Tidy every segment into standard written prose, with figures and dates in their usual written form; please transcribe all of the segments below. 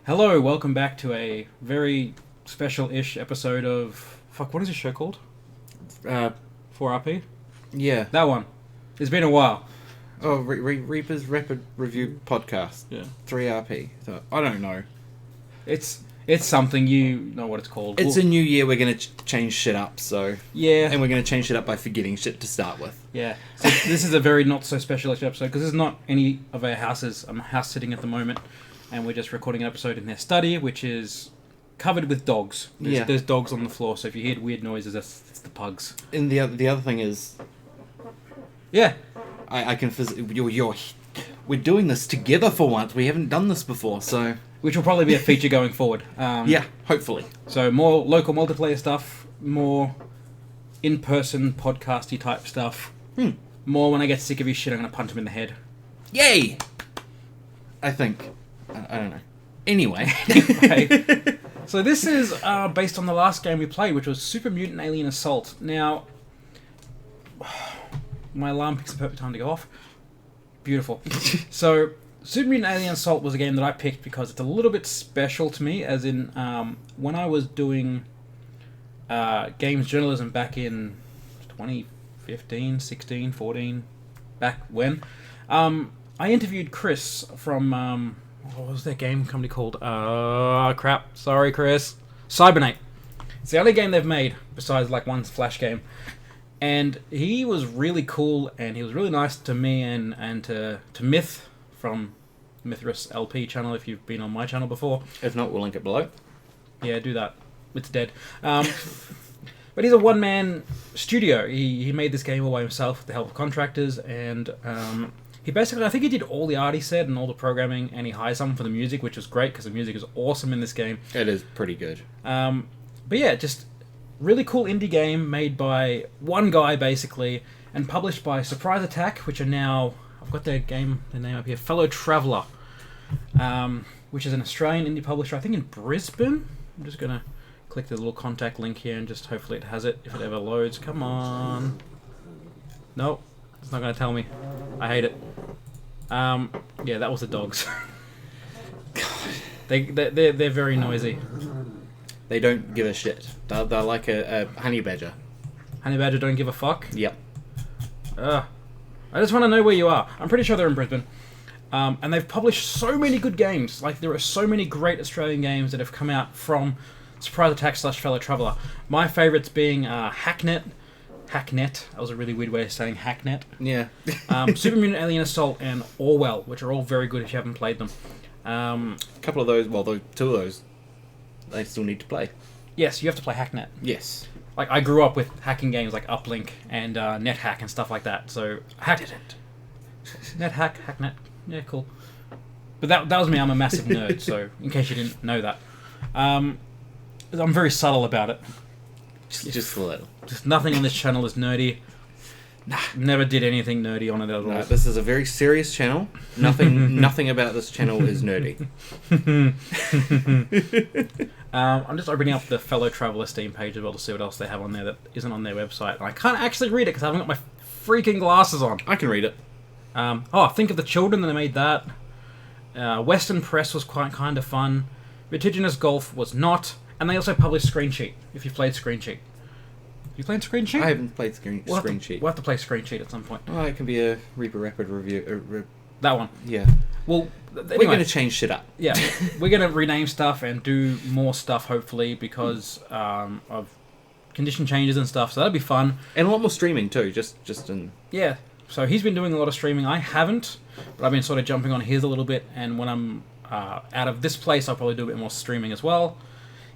Hello, welcome back to a very special-ish episode of... Fuck, what is this show called? 4RP? Yeah. That one. It's been a while. Oh, Reaper's Rapid Review Podcast. Yeah. 3RP. So, I don't know. It's something, you know what it's called. It's a new year, we're going to change shit up, so... Yeah. And we're going to change shit up by forgetting shit to start with. Yeah. So this is a very not-so-special episode, because this is not any of our houses. I'm house-sitting at the moment, and we're just recording an episode in their study, which is covered with dogs. There's dogs on the floor, so if you hear weird noises, it's the pugs. And the other thing is... Yeah. I can... We're doing this together for once. We haven't done this before, so... Which will probably be a feature going forward. Yeah, hopefully. So more local multiplayer stuff, more in-person podcasty type stuff. More when I get sick of his shit, I'm going to punch him in the head. Yay! I think. I don't know. Anyway. So this is based on the last game we played, which was Super Mutant Alien Assault. Now, my alarm picks the perfect time to go off. Beautiful. So... Super Mutant Alien Assault was a game that I picked because it's a little bit special to me, as in when I was doing games journalism back in 2015, 16, 14, back when, I interviewed Chris from, what was their game company called? Crap, sorry Chris. Cybernate. It's the only game they've made, besides like one Flash game. And he was really cool, and he was really nice to me and to Myth, from Mithras LP channel, if you've been on my channel before. If not, we'll link it below. Yeah, do that. It's dead. But he's a one-man studio. He made this game all by himself with the help of contractors, and he basically, I think he did all the art, he said, and all the programming, and he hired someone for the music, which was great, because the music is awesome in this game. It is pretty good. But yeah, just really cool indie game made by one guy, basically, and published by Surprise Attack, which are now... I've got their name up here, Fellow Traveller, which is an Australian indie publisher, I think in Brisbane. I'm just going to click the little contact link here and just hopefully it has it, if it ever loads. Come on. Nope, it's not going to tell me. I hate it. Yeah, that was the dogs. They're very noisy. They don't give a shit. They're like a honey badger. Honey badger don't give a fuck? Yep. I just want to know where you are. I'm pretty sure they're in Brisbane. And they've published so many good games. Like, there are so many great Australian games that have come out from Surprise Attack / Fellow Traveller. My favourites being Hacknet. That was a really weird way of saying Hacknet. Yeah. Super Mutant Alien Assault and Orwell, which are all very good if you haven't played them. A couple of those, two of those, they still need to play. Yes, you have to play Hacknet. Yes. Like, I grew up with hacking games like Uplink and NetHack and stuff like that. So, NetHack, Hacknet, yeah, cool. But that was me. I'm a massive nerd. So, in case you didn't know that, I'm very subtle about it. Just a little. Just nothing on this channel is nerdy. Never did anything nerdy on it at all. No, this is a very serious channel. Nothing about this channel is nerdy. I'm just opening up the Fellow Traveller Steam page as well to see what else they have on there that isn't on their website. And I can't actually read it because I haven't got my freaking glasses on. I can read it. Think of the Children, that made that. Western Press was quite kind of fun. Vertiginous Golf was not. And they also published Screen Sheet, if you've played Screen Sheet. You played Screen Sheet? I haven't played Screen Sheet. We'll have to play Screen Sheet at some point. Oh, it can be a Reaper Rapid Review. That one. Yeah. Well, anyway, we're going to change shit up. Yeah, we're going to rename stuff and do more stuff, hopefully, because of condition changes and stuff, so that'll be fun. And a lot more streaming, too, just in... Yeah, so he's been doing a lot of streaming. I haven't, but I've been sort of jumping on his a little bit, and when I'm out of this place, I'll probably do a bit more streaming as well.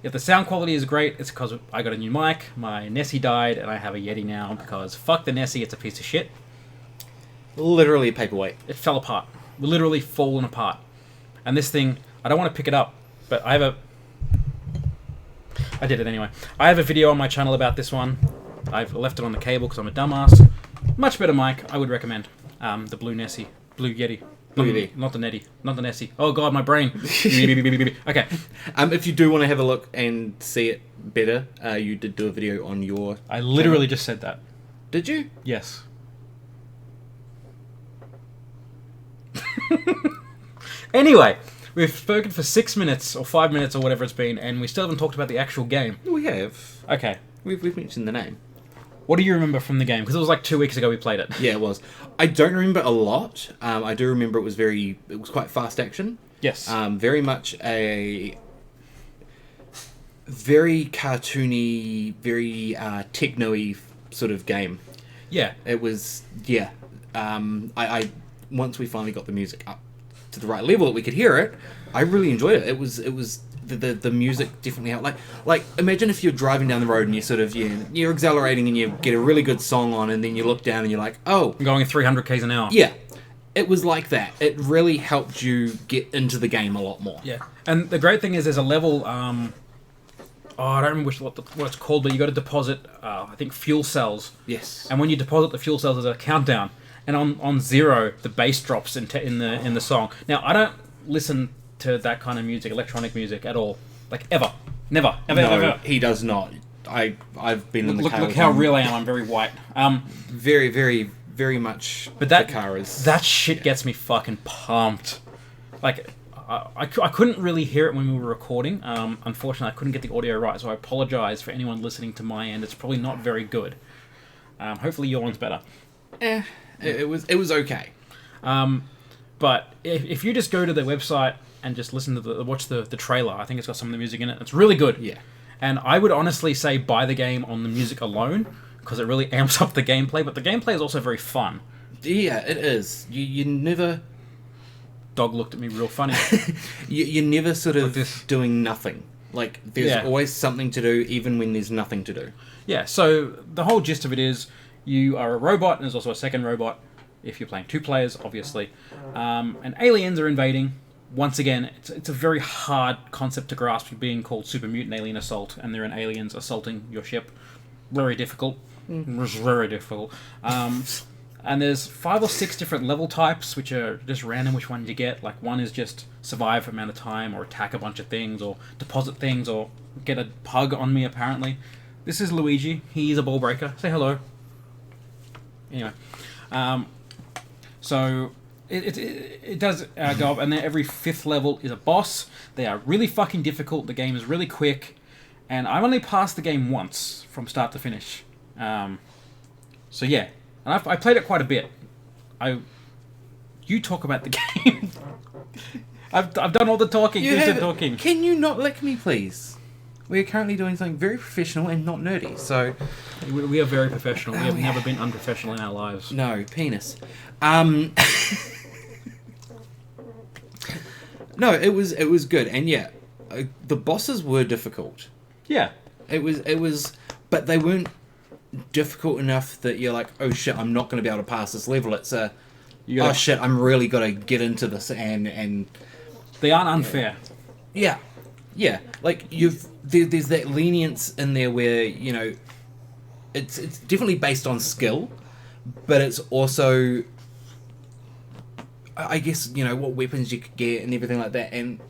If the sound quality is great, it's because I got a new mic, my Nessie died, and I have a Yeti now, because fuck the Nessie, it's a piece of shit. Literally a paperweight. It fell apart. Literally fallen apart. And this thing, I don't want to pick it up, but I did it anyway. I have a video on my channel about this one. I've left it on the cable because I'm a dumbass. Much better mic, I would recommend. The Blue Nessie. Blue Yeti. Not the Netty. Not the Nessie. Oh god, my brain. Okay. If you do want to have a look and see it better, you did do a video on your... I literally just said that. Did you? Yes. Anyway, We've spoken for 6 minutes or 5 minutes or whatever it's been, and we still haven't talked about the actual game. We have. Okay. We've mentioned the name. What do you remember from the game? Because it was like 2 weeks ago we played it. Yeah, it was. I don't remember a lot. I do remember it was quite fast action. Yes. Very much a very cartoony, very techno-y sort of game. Yeah. It was, yeah. I once we finally got the music up to the right level that we could hear it, I really enjoyed it. It was the music definitely helped. Like imagine if you're driving down the road and you sort of you're accelerating and you get a really good song on, and then you look down and you're like, oh, I'm going at 300 k's an hour. Yeah, it was like that. It really helped you get into the game a lot more. Yeah, and the great thing is there's a level. I don't remember what it's called, but you got to deposit. I think fuel cells. Yes. And when you deposit the fuel cells, there's a countdown, and on 0 the bass drops in the song. Now I don't listen to that kind of music, electronic music at all, like ever, never, ever, No, ever. he does not. I've been in the car. Look with how him. real I am. I'm very white. Very, very, very much. But that Icarus. that shit gets me fucking pumped. Like I couldn't really hear it when we were recording. Unfortunately, I couldn't get the audio right, so I apologize for anyone listening to my end. It's probably not very good. Hopefully your one's better. It was okay. But if you just go to the website and just listen to watch the trailer, I think it's got some of the music in it. It's really good. Yeah. And I would honestly say buy the game on the music alone, because it really amps up the gameplay. But the gameplay is also very fun. Yeah, it is. You never. Dog looked at me real funny. You're never sort of this. doing nothing. Like there's always something to do, even when there's nothing to do. Yeah. So the whole gist of it is you are a robot, and there's also a second robot. If you're playing 2 players, obviously, and aliens are invading. Once again, it's a very hard concept to grasp, being called Super Mutant Alien Assault, and there are aliens assaulting your ship. Very difficult. It's very difficult. And there's 5 or 6 different level types, which are just random which one you get. Like one is just survive for amount of time, or attack a bunch of things, or deposit things, or get a pug on me, apparently. This is Luigi. He's a ball breaker. Say hello. Anyway. So it does go up, and then every 5th level is a boss. They are really fucking difficult. The game is really quick, and I've only passed the game once from start to finish. So yeah, and I played it quite a bit. You talk about the game. I've done all the talking. You did talking. Can you not lick me, please? We are currently doing something very professional and not nerdy, so... We are very professional. We have never been unprofessional in our lives. No, penis. No, it was good, and yeah, the bosses were difficult. Yeah. It was, but they weren't difficult enough that you're like, oh shit, I'm not going to be able to pass this level. It's oh shit, I'm really got to get into this, and they aren't unfair. Yeah. Like there's that lenience in there where it's definitely based on skill, but it's also, I guess, what weapons you could get and everything like that, and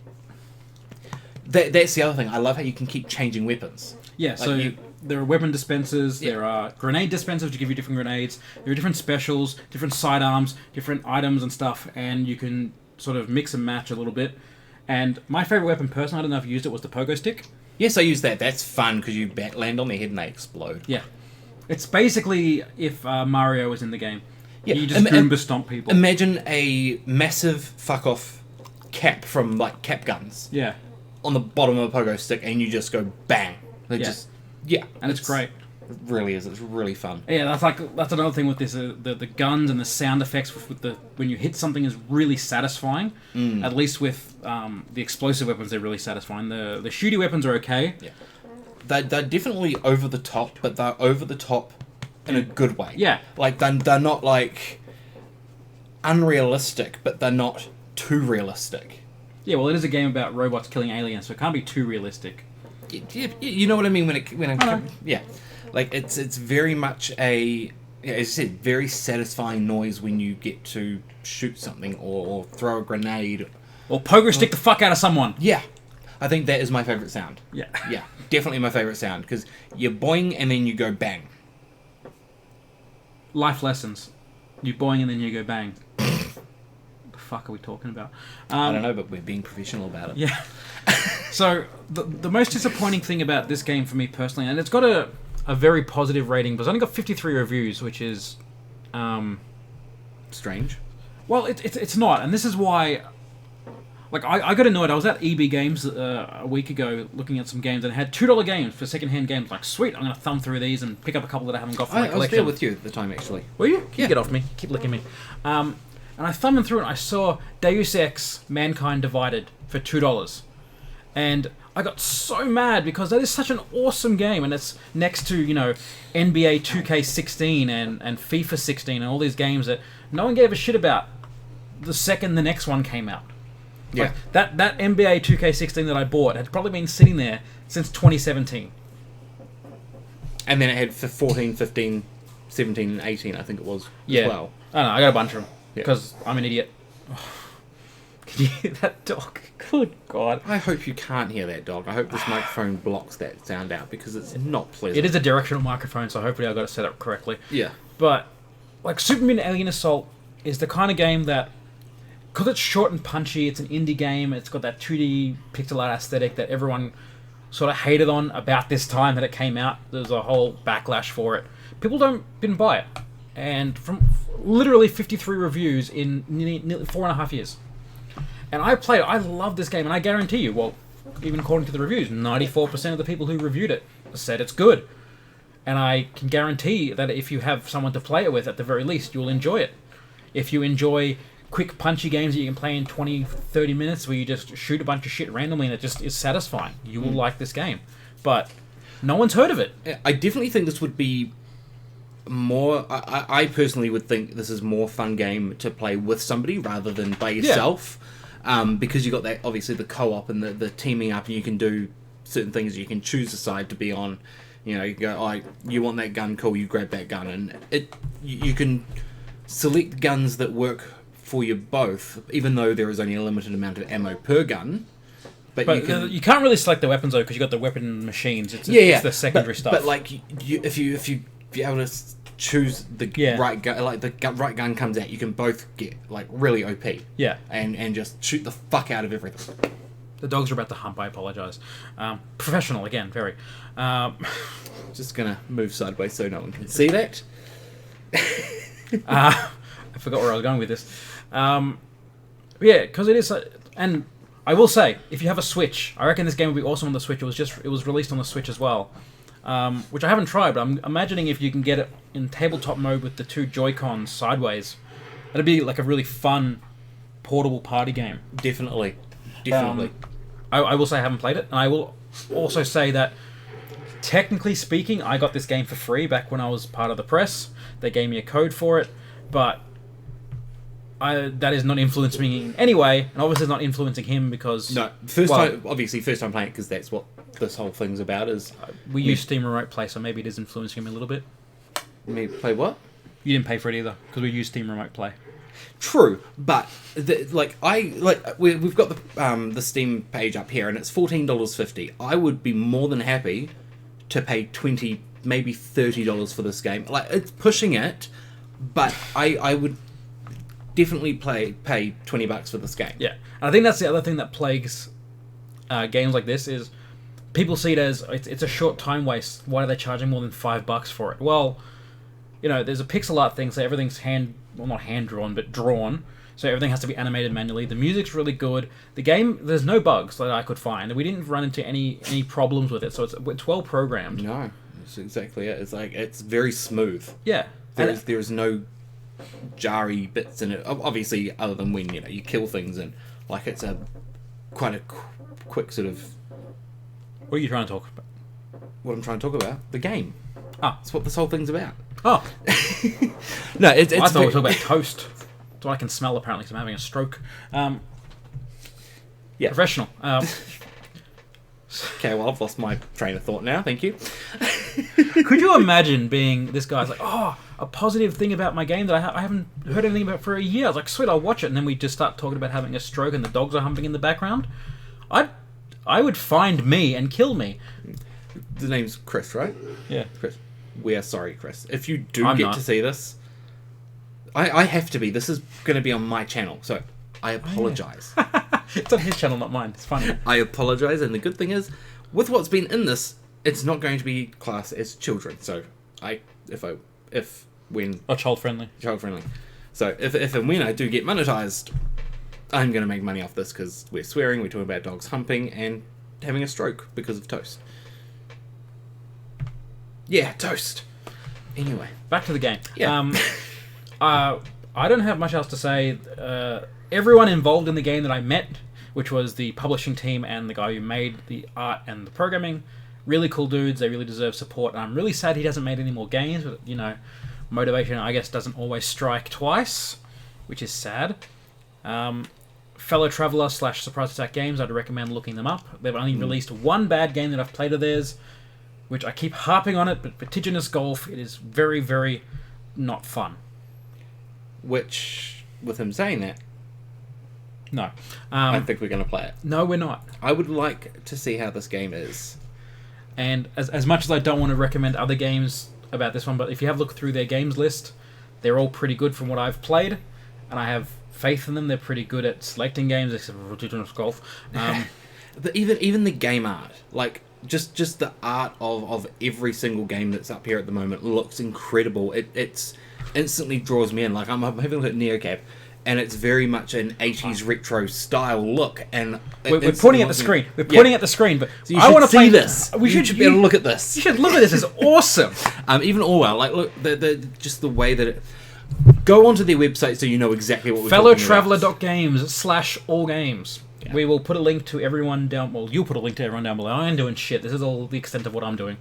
that's the other thing. I love how you can keep changing weapons. Yeah, like so there are weapon dispensers, Yeah. there are grenade dispensers to give you different grenades, there are different specials, different sidearms, different items and stuff, and you can sort of mix and match a little bit. And my favourite weapon, personally, I don't know if you used it, was the pogo stick. Yes, I use that. That's fun because you land on their head and they explode. Yeah. It's basically if Mario was in the game. Yeah. You just Goomba stomp people. Imagine a massive fuck-off cap from, like, cap guns. Yeah. On the bottom of a pogo stick, and you just go bang. And it's great. It really is. It's really fun. Yeah, that's another thing with this. The guns and the sound effects with when you hit something is really satisfying. At least with the explosive weapons, they're really satisfying. The shooty weapons are okay. Yeah. They're definitely over the top, but they're over the top in a good way. Yeah. Like, they're not, like, unrealistic, but they're not too realistic. Yeah, well, it is a game about robots killing aliens, so it can't be too realistic. You know what I mean yeah. Like, it's very much as I said, very satisfying noise when you get to shoot something or throw a grenade. Or pogo stick the fuck out of someone. Yeah. I think that is my favourite sound. Yeah. Yeah, definitely my favourite sound, because you boing and then you go bang. Life lessons. You boing and then you go bang. fuck are we talking about? I don't know, but we're being professional about it. Yeah. So the most disappointing thing about this game for me personally, and it's got a very positive rating, but it's only got 53 reviews, which is Strange. well, it's not, and this is why. Like, I got annoyed. I was at EB Games a week ago looking at some games, and it had $2 games for second-hand games. Like, sweet, I'm going to thumb through these and pick up a couple that I haven't got for my I was collection. there with you at the time, actually. Were you? Yeah. Get off me. Keep licking me. And I thumbed through it, and I saw Deus Ex Mankind Divided for $2. And I got so mad because that is such an awesome game, and it's next to, NBA 2K16 and FIFA 16 and all these games that no one gave a shit about the second the next one came out. Yeah. Like, that NBA 2K16 that I bought had probably been sitting there since 2017. And then it had for 14, 15, 17, and 18, I think it was, as well. I don't know, I got a bunch of them. Yeah. Because I'm an idiot. Can you hear that dog? Good God. I hope you can't hear that dog. I hope this microphone blocks that sound out, because it's not pleasant. It is a directional microphone, so hopefully I got it set up correctly. Yeah. But, like, Super Mutant Alien Assault is the kind of game that, because it's short and punchy, it's an indie game, it's got that 2D pixel art aesthetic that everyone sort of hated on about this time that it came out. There's a whole backlash for it. People didn't buy it. And from literally 53 reviews in nearly 4.5 years. And I played it. I love this game, and I guarantee you, well, even according to the reviews, 94% of the people who reviewed it said it's good. And I can guarantee that if you have someone to play it with, at the very least, you'll enjoy it. If you enjoy quick, punchy games that you can play in 20, 30 minutes where you just shoot a bunch of shit randomly and it just is satisfying, you will like this game. But no one's heard of it. I definitely think this would be more... I personally would think this is more fun game to play with somebody rather than by yourself. Yeah. Because you got that, obviously, the co-op and the teaming up, and you can do certain things. You can choose a side to be on. You go, oh, you want that gun, cool, you grab that gun. And you can select guns that work for you both, even though there is only a limited amount of ammo per gun. But you can't really select the weapons, though, because you got the weapon machines. It's the secondary stuff. But like, if you're able to choose the right gun, like the right gun comes out, you can both get like really OP. Yeah. And just shoot the fuck out of everything. The dogs are about to hump. I apologise. Professional again, very. Just gonna move sideways so no one can see that. I forgot where I was going with this. Yeah, because it is, and I will say, if you have a Switch, I reckon this game would be awesome on the Switch. It was released on the Switch as well, which I haven't tried, but I'm imagining if you can get it in tabletop mode with the two Joy-Cons sideways, that'd be like a really fun, portable party game. Definitely. I will say I haven't played it, and I will also say that, technically speaking, I got this game for free back when I was part of the press. They gave me a code for it, but that is not influencing me in any way, and obviously it's not influencing him because... No, first time playing it, because that's what this whole thing's about, is... we use Steam Remote Play, so maybe it is influencing him a little bit. Me play what? You didn't pay for it either, because we use Steam Remote Play. True, but we've got the Steam page up here, and it's $14.50. I would be more than happy to pay $20, maybe $30 for this game. Like, it's pushing it, but I would definitely pay $20 for this game. Yeah, and I think that's the other thing that plagues games like this is people see it as it's a short time waste. Why are they charging more than $5 for it? Well, there's a pixel art thing, so everything's not hand drawn, but drawn. So everything has to be animated manually. The music's really good. The game, there's no bugs that I could find. We didn't run into any problems with it, so it's well programmed. No, that's exactly it. It's like, it's very smooth. Yeah. There's no jarry bits in it, obviously, other than when you kill things, and like it's quite a quick sort of... What are you trying to talk about? What I'm trying to talk about? The game. That's what this whole thing's about. Oh. No, it's I thought we were talking about toast. That's what I can smell, apparently, because I'm having a stroke. Yeah. Professional. Okay, well, I've lost my train of thought now. Thank you. Could you imagine being this guy's like, a positive thing about my game that I haven't heard anything about for a year? I was like, sweet, I'll watch it. And then we just start talking about having a stroke and the dogs are humping in the background. I would find me and kill me. The name's Chris, right? Yeah. Chris. We are sorry, Chris. If you do I'm get not. to see this, I have to be. This is going to be on my channel, so I apologize. It's on his channel, not mine. It's funny. I apologize, and the good thing is, with what's been in this, it's not going to be classed as children. So, when child friendly. Child friendly. So if and when I do get monetized, I'm going to make money off this because we're swearing, we're talking about dogs humping and having a stroke because of toast. Yeah, toast. Anyway, back to the game. Yeah. I don't have much else to say. Everyone involved in the game that I met, which was the publishing team and the guy who made the art and the programming, really cool dudes. They really deserve support. And I'm really sad he hasn't made any more games, but motivation, I guess, doesn't always strike twice, which is sad. Fellow Traveller / Surprise Attack Games, I'd recommend looking them up. They've only released one bad game that I've played of theirs, which I keep harping on it, but Vertiginous Golf, it is very, very not fun. Which, with him saying that, no. I think we're going to play it. No, we're not. I would like to see how this game is. And as much as I don't want to recommend other games about this one, but if you have a look through their games list, they're all pretty good from what I've played, and I have faith in them. They're pretty good at selecting games, except for Vertiginous Golf. Even the game art, like just the art of every single game that's up here at the moment looks incredible. It's instantly draws me in. Like I'm having a look at NeoCap, and it's very much an 80s retro style look. And we're pointing at the screen. We're pointing at the screen, but so I want to play this. We should be able to look at this. You should look at this. It's awesome. Even Orwell, like look, just the way that it. Go onto their website so you know exactly what we're talking about. Fellowtraveller.games/allgames. Yeah. We will put a link to everyone down. Well, you'll put a link to everyone down below. I ain't doing shit. This is all the extent of what I'm doing.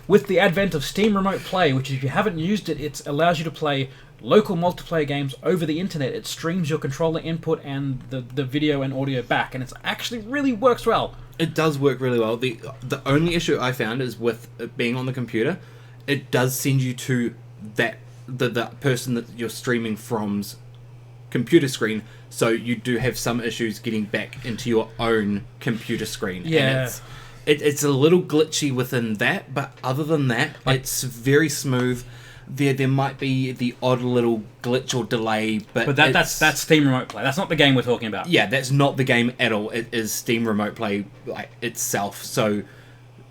With the advent of Steam Remote Play, which if you haven't used it, it allows you to play local multiplayer games over the internet. It streams your controller input and the video and audio back, and it actually really works well. It does work really well. The only issue I found is with it being on the computer, it does send you to that the person that you're streaming from's computer screen, so you do have some issues getting back into your own computer screen. Yeah. And it's a little glitchy within that, but other than that, it's very smooth. There might be the odd little glitch or delay, but that's Steam Remote Play. That's not the game we're talking about. Yeah, that's not the game at all. It is Steam Remote Play itself. So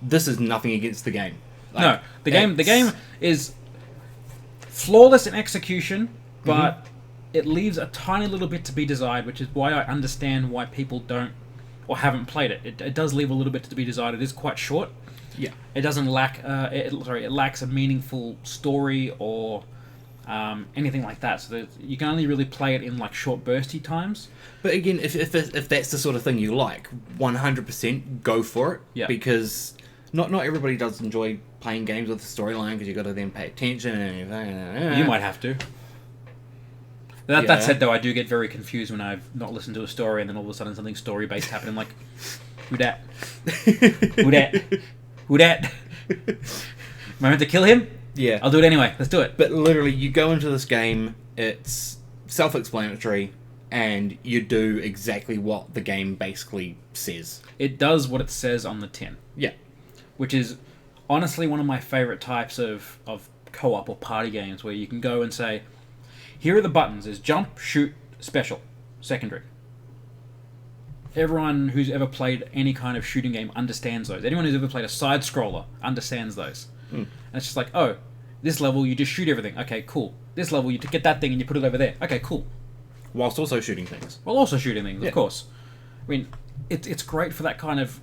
this is nothing against the game. No, the game is flawless in execution, but it leaves a tiny little bit to be desired, which is why I understand why people don't or haven't played it. It does leave a little bit to be desired. It is quite short. Yeah, it doesn't lack. It lacks a meaningful story or anything like that. So you can only really play it in like short bursty times. But again, if that's the sort of thing you like, 100% go for it. Yeah. Because not everybody does enjoy playing games with a storyline because you got to then pay attention and everything. You might have to. That said, though, I do get very confused when I've not listened to a story and then all of a sudden something story-based happening. Like, who dat? Who dat? Who dat? Am I meant to kill him? Yeah. I'll do it anyway. Let's do it. But literally, you go into this game, it's self-explanatory, and you do exactly what the game basically says. It does what it says on the tin. Yeah. Which is honestly one of my favourite types of co-op or party games where you can go and say, here are the buttons. There's jump, shoot, special, secondary. Everyone who's ever played any kind of shooting game understands those. Anyone who's ever played a side-scroller understands those. And it's just like, oh, this level you just shoot everything. Okay, cool. This level you get that thing and you put it over there. Okay, cool. Whilst also shooting things. Well, also shooting things, of course. I mean, it's great for that kind of,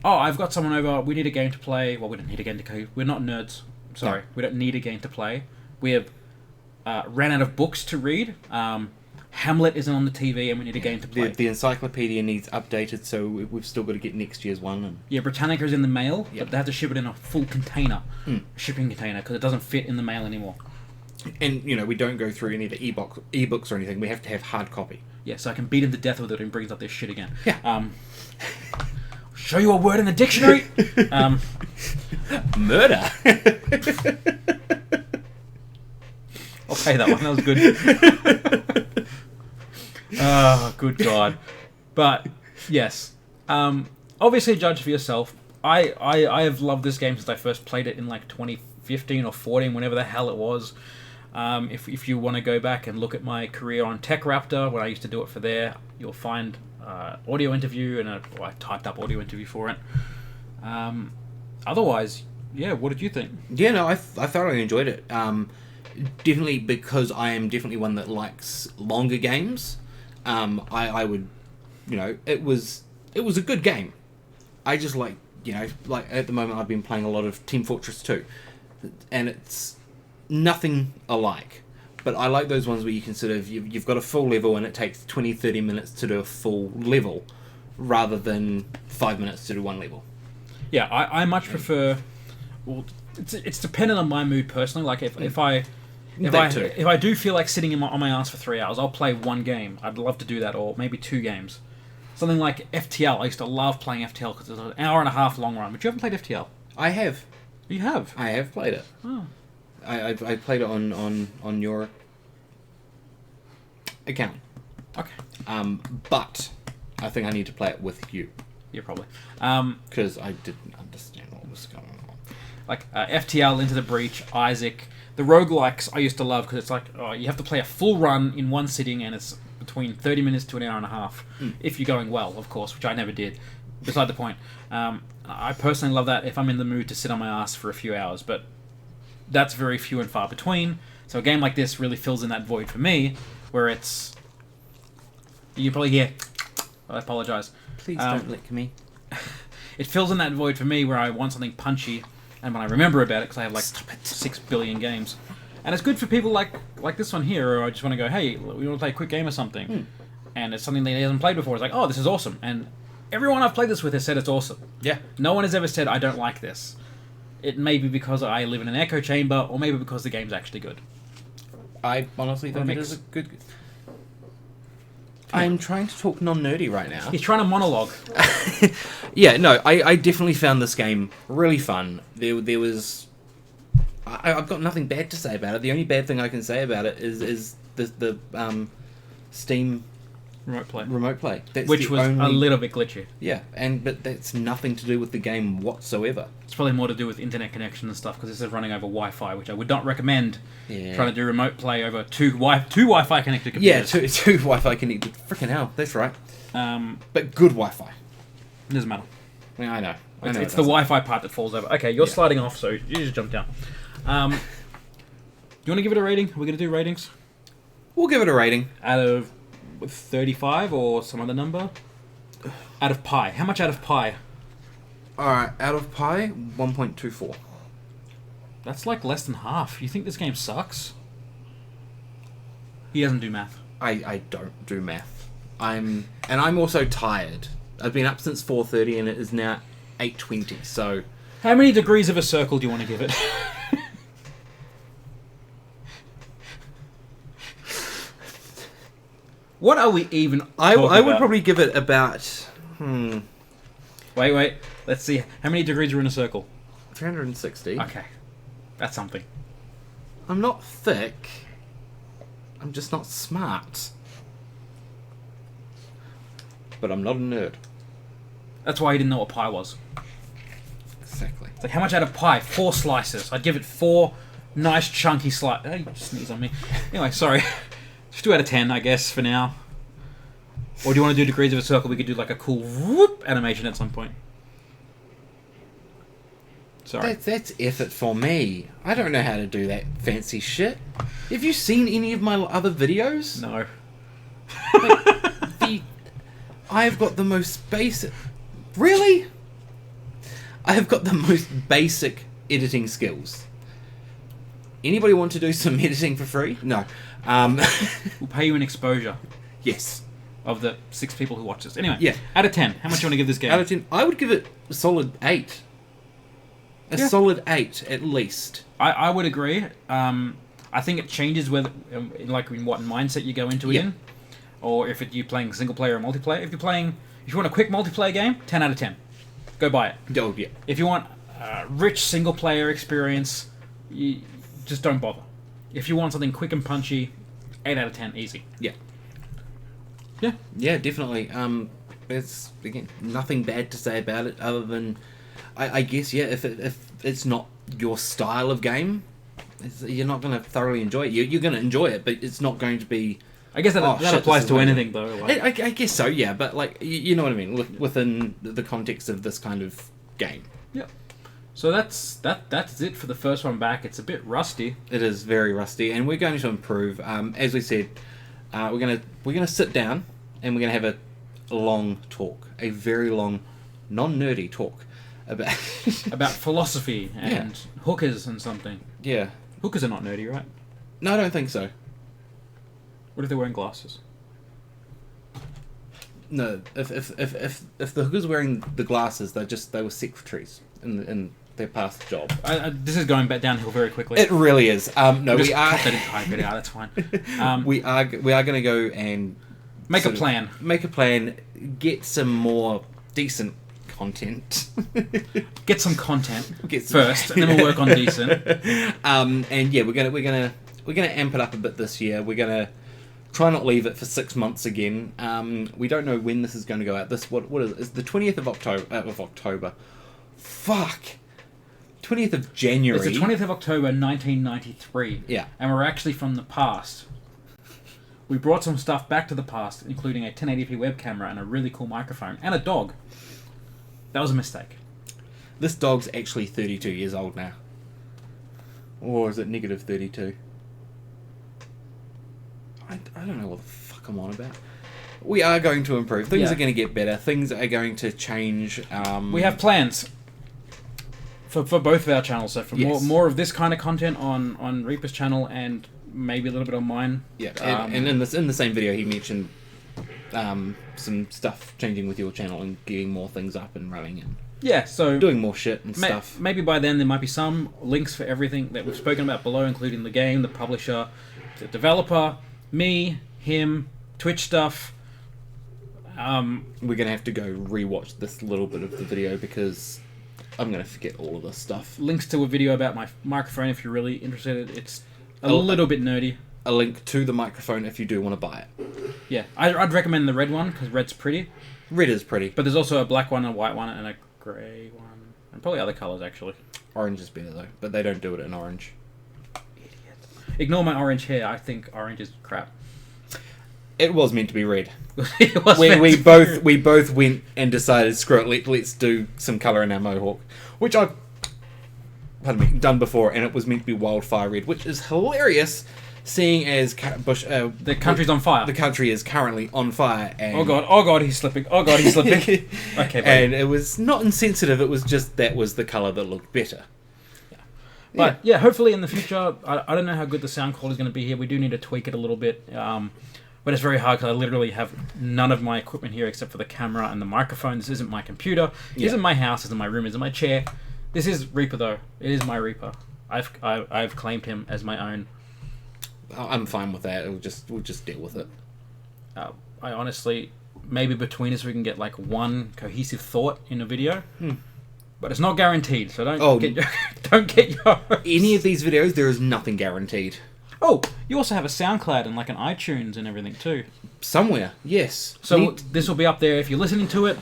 oh, I've got someone over, we need a game to play. Well, we don't need a game to play. We're not nerds. Sorry. No. We don't need a game to play. We have ran out of books to read. Hamlet isn't on the TV and we need a game to play. The encyclopedia needs updated, so we've still got to get next year's one. And... Yeah, Britannica's in the mail, but they have to ship it in a full container, shipping container, because it doesn't fit in the mail anymore. And, we don't go through any of the ebooks or anything. We have to have hard copy. Yeah, so I can beat him to death with it and brings up this shit again. Yeah. Show you a word in the dictionary. Murder. I'll pay that one. That was good. Oh, good God. But, yes. Obviously, judge for yourself. I have loved this game since I first played it in like 2015 or 14, whenever the hell it was. If you want to go back and look at my career on Tech Raptor, when I used to do it for there, you'll find audio interview, and I typed up audio interview for it. Otherwise, yeah, what did you think? Yeah, no, I thoroughly enjoyed it. Definitely because I am definitely one that likes longer games. I would, it was a good game. I just like at the moment I've been playing a lot of Team Fortress 2, and it's nothing alike. But I like those ones where you can sort of you've got a full level and it takes 20-30 minutes to do a full level, rather than 5 minutes to do one level. Yeah, I much prefer. Well, it's dependent on my mood personally. Like if I do feel like sitting on my ass for 3 hours, I'll play one game. I'd love to do that, or maybe 2 games. Something like FTL. I used to love playing FTL because it's an hour and a half long run. But you haven't played FTL? I have. You have? I have played it. Oh. I played it on your account. Okay. But I think I need to play it with you. Yeah, probably. Because I didn't understand what was going on. Like FTL, Into the Breach, Isaac. The roguelikes I used to love because it's like you have to play a full run in one sitting, and it's between 30 minutes to an hour and a half. If you're going well, of course, which I never did. Beside the point. I personally love that if I'm in the mood to sit on my ass for a few hours, but that's very few and far between. So a game like this really fills in that void for me, where it's... You probably hear... I apologise. Please don't lick me. It fills in that void for me where I want something punchy, and when I remember about it, because I have like 6 billion games. And it's good for people like this one here, or I just want to go, hey, we want to play a quick game or something. And it's something they hasn't played before. It's like, oh, this is awesome. And everyone I've played this with has said it's awesome. Yeah. No one has ever said, I don't like this. It may be because I live in an echo chamber, or maybe because the game's actually good. I honestly think it is a good... I'm trying to talk non-nerdy right now. He's trying to monologue. Yeah, no, I definitely found this game really fun. There was... I've got nothing bad to say about it. The only bad thing I can say about it is the Steam remote play. That's which was a little bit glitchy. Yeah, but that's nothing to do with the game whatsoever. It's probably more to do with internet connection and stuff, because this is running over Wi-Fi, which I would not recommend. Yeah. Trying to do remote play over two Wi-Fi connected computers. Yeah, two Wi-Fi connected. Freaking hell, that's right. But good Wi-Fi. It doesn't matter. Yeah, I know. It's the Wi-Fi part that falls over. Okay, you're sliding off, so you just jump down. Do you want to give it a rating? Are we going to do ratings? We'll give it a rating. Out of 35 or some other number? Out of pi. How much out of pi? Alright, out of pi, 1.24. That's like less than half. You think this game sucks? He doesn't do math. I don't do math. I'm also tired. I've been up since 4:30 and it is now 8:20, so... How many degrees of a circle do you want to give it? What are we even I would about? probably give it about... Wait. Let's see. How many degrees are in a circle? 360. Okay. That's something. I'm not thick. I'm just not smart. But I'm not a nerd. That's why he didn't know what pie was. Exactly. It's like, how much out of pie? 4 slices. I'd give it 4 nice chunky slices. Hey, you sneeze on me. Anyway, sorry. Just 2 out of 10, I guess, for now. Or do you want to do degrees of a circle? We could do like a cool whoop animation at some point. Sorry. That's effort for me. I don't know how to do that fancy shit. Have you seen any of my other videos? No. I've got the most basic... Really? I have got the most basic editing skills. Anybody want to do some editing for free? No. We'll pay you an exposure. Yes. Of the 6 people who watch this. Anyway, yeah. Out of 10, how much do you want to give this game? Out of 10, I would give it a solid 8. Solid 8, at least. I would agree. I think it changes whether, like, in what mindset you go into it in. Or if you're playing single player or multiplayer. If you want a quick multiplayer game, 10 out of 10. Go buy it. Oh, yeah. If you want a rich single player experience, you just don't bother. If you want something quick and punchy, 8 out of 10, easy. Yeah. Yeah. Yeah, definitely. There's, again, nothing bad to say about it other than, I guess, yeah, if it's not your style of game, you're not going to thoroughly enjoy it. You're going to enjoy it, but it's not going to be... I guess that applies to anything, though. Like. I guess so, yeah, but like you know what I mean, within the context of this kind of game. Yeah. So that's it for the first one back. It's a bit rusty. It is very rusty, and we're going to improve. As we said, we're gonna sit down and we're gonna have a long talk, a very long, non-nerdy talk about about philosophy and hookers and something. Yeah. Hookers are not nerdy, right? No, I don't think so. What if they're wearing glasses? No, if the hooker's wearing the glasses, they were secretaries in their past job. This is going back downhill very quickly. It really is. No, we are. Cut that entire video out. That's fine. We are going to go and make a plan. Get some more decent content. Get some content first, and then we'll work on decent. And yeah, we're gonna amp it up a bit this year. We're gonna try not leave it for 6 months again. We don't know when this is going to go out. What is it? It's the 20th of October. Fuck. 20th of January. It's the 20th of October 1993. Yeah. And we're actually from the past. We brought some stuff back to the past, including a 1080p web camera and a really cool microphone and a dog. That was a mistake. This dog's actually 32 years old now. Or is it negative 32? I don't know what the fuck I'm on about. We are going to improve. Things are going to get better. Things are going to change. We have plans for both of our channels. So for more of this kind of content on Reaper's channel and maybe a little bit on mine. Yeah, and in the same video he mentioned some stuff changing with your channel and getting more things up and running and so doing more shit and stuff. Maybe by then there might be some links for everything that we've spoken about below, including the game, the publisher, the developer, me, him, Twitch stuff. We're gonna have to go rewatch this little bit of the video because I'm gonna forget all of this stuff. Links to a video about my microphone if you're really interested. It's a little bit nerdy. A link to the microphone if you do want to buy it. Yeah, I'd recommend the red one because red's pretty. Red is pretty. But there's also a black one, a white one, and a grey one. And probably other colours, actually. Orange is better, though. But they don't do it in orange. Idiot. Ignore my orange hair. I think orange is crap. It was meant to be red. It was we both went and decided, screw it, let's do some colour in our mohawk. Which I've done before, and it was meant to be wildfire red, which is hilarious. Seeing as the country's on fire. The country is currently on fire. And oh god, he's slipping. Okay, buddy. And it was not insensitive, it was just that was the colour that looked better. Yeah. But yeah, hopefully in the future, I don't know how good the sound quality is going to be here. We do need to tweak it a little bit. But it's very hard because I literally have none of my equipment here except for the camera and the microphone. This isn't my computer. This isn't my house. This isn't my room. This isn't my chair. This is Reaper, though. It is my Reaper. I've claimed him as my own. I'm fine with that. We'll just deal with it. I honestly, maybe between us we can get like one cohesive thought in a video, but it's not guaranteed. So don't get your any of these videos. There is nothing guaranteed. Oh, you also have a SoundCloud and like an iTunes and everything too. Somewhere, yes. So this will be up there if you're listening to it.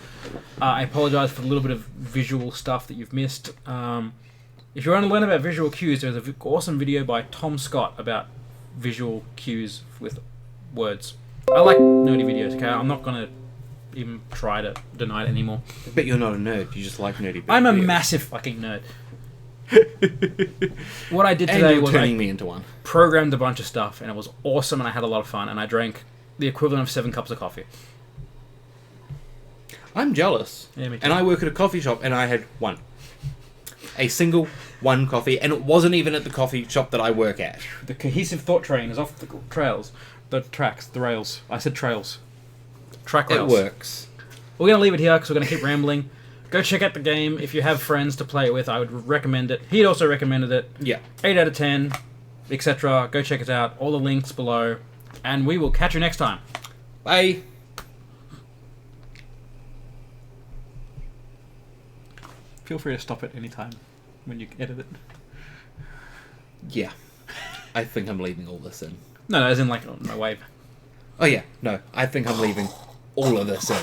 I apologise for the little bit of visual stuff that you've missed. If you want to learn about visual cues, there's an awesome video by Tom Scott about visual cues with words. I like nerdy videos, okay? I'm not going to even try to deny it anymore. I bet you're not a nerd. You just like nerdy videos. I'm a massive fucking nerd. What I did today was turning me into one. Programmed a bunch of stuff, and it was awesome, and I had a lot of fun, and I drank the equivalent of 7 cups of coffee. I'm jealous. Yeah, me too. And I work at a coffee shop, and I had one. A single one coffee, and it wasn't even at the coffee shop that I work at. The cohesive thought train is off the trails. The tracks, the rails. I said trails. Track rails. It works. We're going to leave it here because we're going to keep rambling. Go check out the game. If you have friends to play it with, I would recommend it. He'd also recommended it. Yeah. 8 out of 10, etc. Go check it out. All the links below. And we will catch you next time. Bye. Feel free to stop it anytime when you edit it. Yeah. I think I'm leaving all this in. No, as in like on my wave. Oh yeah, no. I think I'm leaving all of this in.